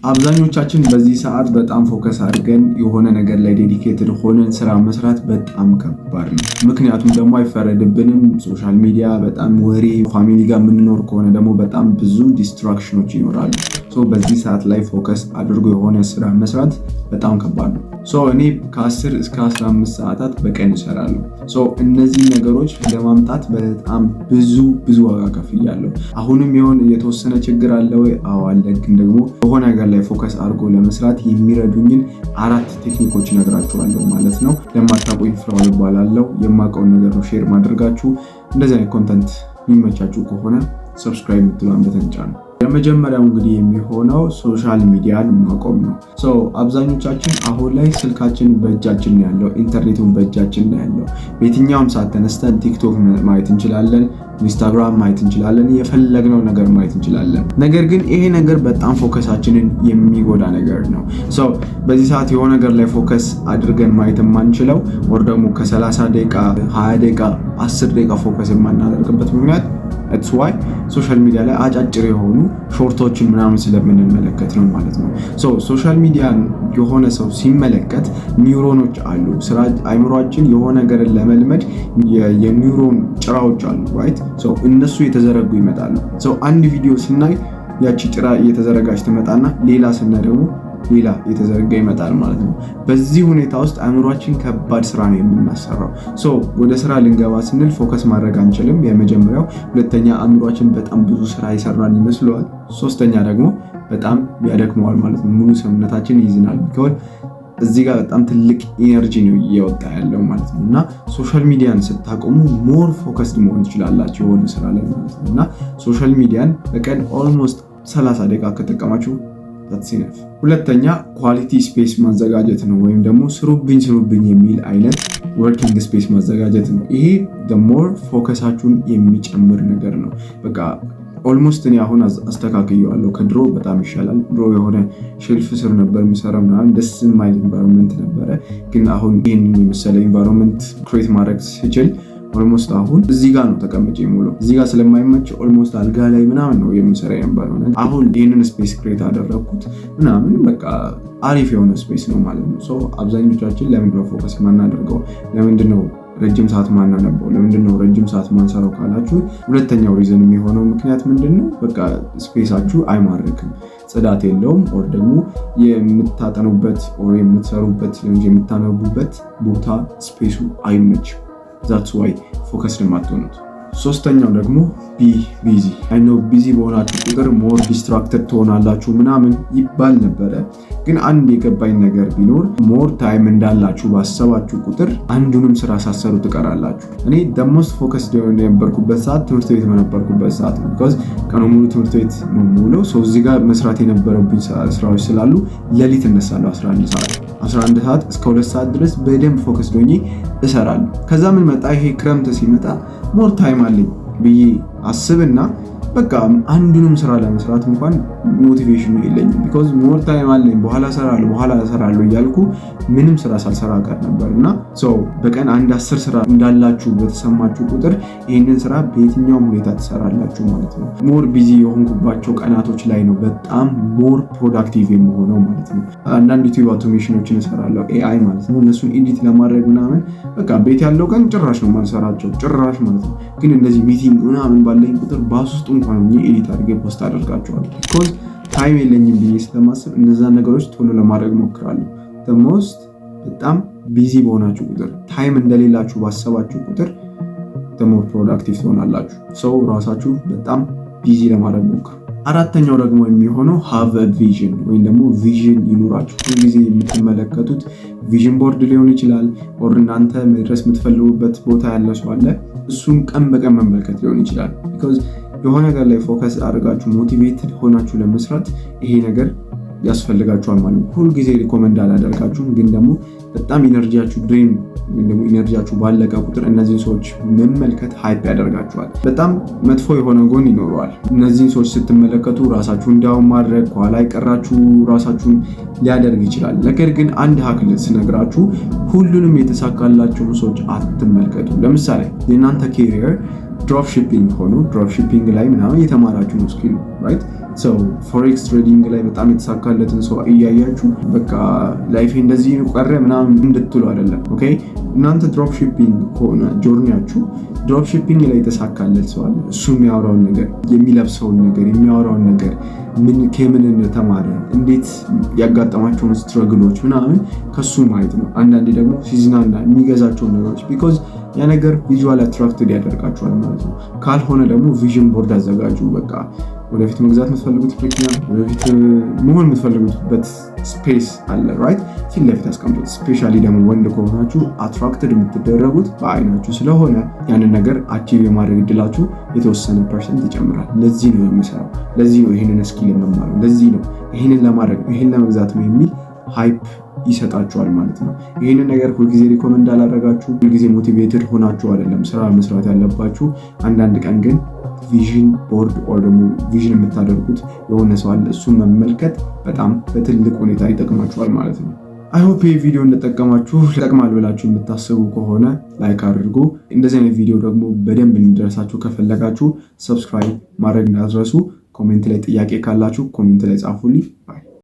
አብዛኞቻችን በዚህ ሰዓት በጣም ፎከስ አድርገን የሆነ ነገር ላይ ዴዲኬትድ ሆነን ስራ መስራት በጣም ከባድ ነው። ምክንያቱም ደግሞ አይፈረድብንም። ሶሻል ሚዲያ በጣም ወሬ፣ ፋሚሊ ጋር የምንኖር ከሆነ ደግሞ በጣም ብዙ ዲስትራክሽኖች ይኖራሉ። በዚህ ሰዓት ላይ ፎከስ አድርጎ የሆነ ስራ መስራት በጣም ከባድ ነው። እኔ ከ10 እስከ 15 ሰዓታት በቀን እሰራለሁ። እነዚህ ነገሮች ለማምጣት በጣም ብዙ ዋጋ ከፍያለሁ። አሁንም የተወሰነ ችግር አለ ወይ? አዎ አለ። ግን ደግሞ በሆነ ነገር ላይ ፎከስ አድርጎ ለመስራት የሚረዱኝን 4 ቴክኒኮች እነግራችኋለሁ ማለት ነው። ለማታውቁኝ ፍራኦል እባላለሁ። የማውቀውን ነገር ነው ሼር ማድረጋችሁ። እንደዚህ አይነት ኮንተንት የሚመቻችሁ ከሆነ ሰብስክራይብ የምትለውን በተን ጫኑ። የመጀመሪያው እንግዲህ የሚሆነው ሶሻል ሚዲያን ማቆም ነው። አብዛኞቻችን አሁን ላይ ስልካችን በእጃችን ነው ያለው፣ ኢንተርኔቱን በእጃችን ነው ያለው። በየትኛውም ሰዓት ተነስተን ቲክቶክ ማየት እንችላለን፣ ኢንስታግራም ማየት እንችላለን፣ የፈለግነው ነገር ማየት እንችላለን። ነገር ግን ይሄ ነገር በጣም ፎከሳችንን የሚጎዳ ነገር ነው። በዚህ ሰዓት የሆነ ነገር ላይ ፎከስ አድርገን ማየት የማንችለው ወር ደግሞ ከ30 ደቂቃ 20 ደቂቃ 10 ደቂቃ ፎከስ የማናደርግበት ምክንያት it's why ሶሻል ሚዲያ ላይ አጫጭር የሆኑ ሾርቶችን ምናምን ስለምንመለከት ነው ማለት ነው። ሶሻል ሚዲያን የሆነ ሰው ሲመለከት ኒውሮኖች አሉ። አይምሮአችን የሆነ ነገርን ለመልመድ የኒውሮን ጭራዎች አሉ ራይት። እነሱ የተዘረጉ ይመጣሉ። አንድ ቪዲዮ ስናይ ያቺ ጭራ እየተዘረጋች ትመጣና ሌላ ስናይ ደግሞ ሌላ የተዘረጋ ይመጣል ማለት ነው። በዚህ ሁኔታ ውስጥ አእምሯችን ከባድ ስራ ነው የምናሰራው። ወደ ስራ ልንገባ ስንል ፎከስ ማድረግ አንችልም። የመጀመሪያው። ሁለተኛ አእምሯችን በጣም ብዙ ስራ ይሰራል ይመስለዋል። ሶስተኛ ደግሞ በጣም ያደክመዋል ማለት ነው። ሙሉ ሰውነታችን ይዝናል። ቢኮዝ እዚህ ጋር በጣም ትልቅ ኢነርጂ ነው እየወጣ ያለው ማለት ነው። እና ሶሻል ሚዲያን ስታቆሙ ሞር ፎከስድ መሆን ትችላላችሁ የሆነ ስራ ላይ ማለት ነው። እና ሶሻል ሚዲያን በቀን ኦልሞስት 30 ደቂቃ ከጠቀማችሁ ሁለተኛ ኳሊቲ ስፔስ ማዘጋጀት ነው። ወይም ደግሞ ስሩብኝ የሚል አይነት ወርኪንግ ስፔስ ማዘጋጀት ነው። ይሄ ሞር ፎከሳችሁን የሚጨምር ነገር ነው። በቃ ኦልሞስት እኔ አሁን አስተካክየዋለሁ። ከድሮ በጣም ይሻላል። ድሮ የሆነ ሼልፍ ስር ነበር የምሰራው ምናምን ደስ የማይል ኢንቫይሮንመንት ነበረ። ግን አሁን ይህንን የመሰለ ኢንቫይሮንመንት ክሬት ማድረግ ስችል ኦልሞስት አሁን እዚህ ጋር ነው ተቀምጬ የምውለው። እዚህ ጋር ስለማይመች ኦልሞስት አልጋ ላይ ምናምን ነው የምሰራ የነበረው። አሁን ይህንን ስፔስ ክሬት አደረግኩት ምናምን በቃ አሪፍ የሆነ ስፔስ ነው ማለት ነው። አብዛኞቻችን ለምንድነው ፎከስ ማናደርገው? ለምንድነው ረጅም ሰዓት ማናነበው? ለምንድነው ረጅም ሰዓት ማንሰራው ካላችሁ፣ ሁለተኛው ሪዝን የሚሆነው ምክንያት ምንድነው? በቃ ስፔሳችሁ አይማርክም፣ ጽዳት የለውም። ኦር ደግሞ የምታጠኑበት ኦር የምትሰሩበት የምታነቡበት ቦታ ስፔሱ አይመችም። that's why ፎከስድ ማትሆኑት። ሶስተኛው ደግሞ ቢዚ። አይ ኖ ቢዚ በሆናችሁ ቁጥር ሞር ዲስትራክትድ ትሆናላችሁ ምናምን ይባል ነበረ። ግን አንድ የገባኝ ነገር ቢኖር ሞር ታይም እንዳላችሁ ባሰባችሁ ቁጥር አንዱንም ስራ ሳሰሩ ትቀራላችሁ። እኔ ደሞስት ፎከስድ የነበርኩበት ሰዓት ትምህርት ቤት በነበርኩበት ሰዓት ነው። ቢኮዝ ቀኑ ሙሉ ትምህርት ቤት ነው የምውለው። እዚህ ጋር መስራት የነበረብኝ ስራዎች ስላሉ ሌሊት እነሳለሁ 11 ሰዓት እስከ 2 ሰዓት ድረስ በደንብ ፎከስድ ሆኜ እሰራለሁ። ከዛ ምን መጣ? ይሄ ክረምት ሲመጣ ሞር ታይም አለኝ ብዬ አስብና በቃ አንዱንም ስራ ለመስራት እንኳን ሞቲቬሽኑ የለኝም። ቢኮዝ ሞር ታይም አለኝ በኋላ እሰራለሁ እያልኩ ምንም ስራ ሳልሰራ ቀር ነበርና በቀን 10 ስራ እንዳላችሁ በተሰማችሁ ቁጥር ይህንን ስራ በየትኛውም ሁኔታ ትሰራላችሁ ማለት ነው። ሞር ቢዚ የሆንኩባቸው ቀናቶች ላይ ነው በጣም ሞር ፕሮዳክቲቭ የምሆነው ማለት ነው። አንዳንድ ዩቲዩብ አውቶሜሽኖችን እሰራለሁ ኤአይ ማለት ነው። እነሱን ኤዲት ለማድረግ ምናምን በቃ ቤት ያለው ቀን ጭራሽ ነው ማልሰራቸው ጭራሽ ማለት ነው። ግን እንደዚህ ሚቲንግ ምናምን ባለኝ ቁጥር ባስ ውስጥ እንኳን ኤዲት አድርጌ ፖስት አደርጋቸዋለሁ። ቢኮዝ ታይም የለኝም ብዬ ስለማስብ እነዛን ነገሮች ቶሎ ለማድረግ ሞክራለሁ። ሞስት በጣም ቢዚ በሆናችሁ ቁጥር ታይም እንደሌላችሁ ባሰባችሁ ቁጥር ሞር ፕሮዳክቲቭ ትሆናላችሁ። ራሳችሁ በጣም ቢዚ ለማድረግ ሞክሩ። አራተኛው ደግሞ የሚሆነው ሃቭ ቪዥን ወይም ደግሞ ቪዥን ይኑራችሁ። ሁልጊዜ የምትመለከቱት ቪዥን ቦርድ ሊሆን ይችላል። ኦር እናንተ መድረስ የምትፈልጉበት ቦታ ያለ ሰው አለ፣ እሱን ቀን በቀን መመልከት ሊሆን ይችላል። ቢኮዝ የሆነ ነገር ላይ ፎከስ አድርጋችሁ ሞቲቬትድ ሆናችሁ ለመስራት ይሄ ነገር ያስፈልጋችኋል ማለት ነው። ሁልጊዜ ሪኮመንድ አላደርጋችሁም፣ ግን ደግሞ በጣም ኢነርጂያችሁ ድሬን ወይም ደግሞ ኢነርጂያችሁ ባለቀ ቁጥር እነዚህን ሰዎች መመልከት ሃይፕ ያደርጋችኋል። በጣም መጥፎ የሆነ ጎን ይኖረዋል። እነዚህን ሰዎች ስትመለከቱ ራሳችሁን ዳውን ማድረግ ከኋላ የቀራችሁ ራሳችሁን ሊያደርግ ይችላል። ነገር ግን አንድ ሀክል ስነግራችሁ ሁሉንም የተሳካላቸውን ሰዎች አትመልከቱ። ለምሳሌ የእናንተ ኬሪየር ድሮፕ ሺፒንግ ሆኖ ድሮፕ ሺፒንግ ላይ ምናምን የተማራችሁ ነው ስኪል ራይት። ሰው ፎሬክስ ትሬዲንግ ላይ በጣም የተሳካለትን ሰው እያያችሁ በቃ ላይፌ እንደዚህ ቀረ ምናምን እንድትሉ አይደለም። ኦኬ እናንተ ድሮፕ ሺፒንግ ከሆነ ጆርኒያችሁ ድሮፕ ሺፒንግ ላይ የተሳካለት ሰው አለ። እሱ የሚያወራውን ነገር የሚለብሰውን ነገር የሚያወራውን ነገር ከምን እንደተማረ እንዴት ያጋጠማቸውን ስትረግሎች ምናምን ከሱ ማየት ነው። አንዳንዴ ደግሞ ሲዝናና የሚገዛቸውን ነገሮች ቢኮዝ ያ ነገር ቪዥዋል አትራክትድ ያደርጋቸዋል ማለት ነው። ካልሆነ ደግሞ ቪዥን ቦርድ አዘጋጁ። በቃ ወደፊት መግዛት የምትፈልጉት መኪና፣ ወደፊት መሆን የምትፈልጉበት ስፔስ አለ ራይት፣ ፊት ለፊት አስቀምጡት። ስፔሻሊ ደግሞ ወንድ ከሆናችሁ አትራክትድ የምትደረጉት በአይናችሁ ስለሆነ ያንን ነገር አቺቭ የማድረግ እድላችሁ የተወሰነ ፐርሰንት ይጨምራል። ለዚህ ነው የምሰራው፣ ለዚህ ነው ይህንን ስኪል የምማረው፣ ለዚህ ነው ይህንን ለማድረግ ይህን ለመግዛት ነው የሚል ሃይፕ ይሰጣችኋል ማለት ነው። ይህንን ነገር ሁልጊዜ ሪኮመንድ አላደረጋችሁ፣ ሁልጊዜ ሞቲቬትድ ሆናችሁ አይደለም ስራ መስራት ያለባችሁ። አንዳንድ ቀን ግን ቪዥን ቦርድ ኦር ደግሞ ቪዥን የምታደርጉት የሆነ ሰው አለ፣ እሱን መመልከት በጣም በትልቅ ሁኔታ ይጠቅማችኋል ማለት ነው። አይሆፕ ይህ ቪዲዮ እንደጠቀማችሁ ይጠቅማል ብላችሁ የምታስቡ ከሆነ ላይክ አድርጉ። እንደዚህ አይነት ቪዲዮ ደግሞ በደንብ እንዲደርሳችሁ ከፈለጋችሁ ሰብስክራይብ ማድረግ እንዳትረሱ። ኮሜንት ላይ ጥያቄ ካላችሁ ኮሜንት ላይ ጻፉልኝ። ባይ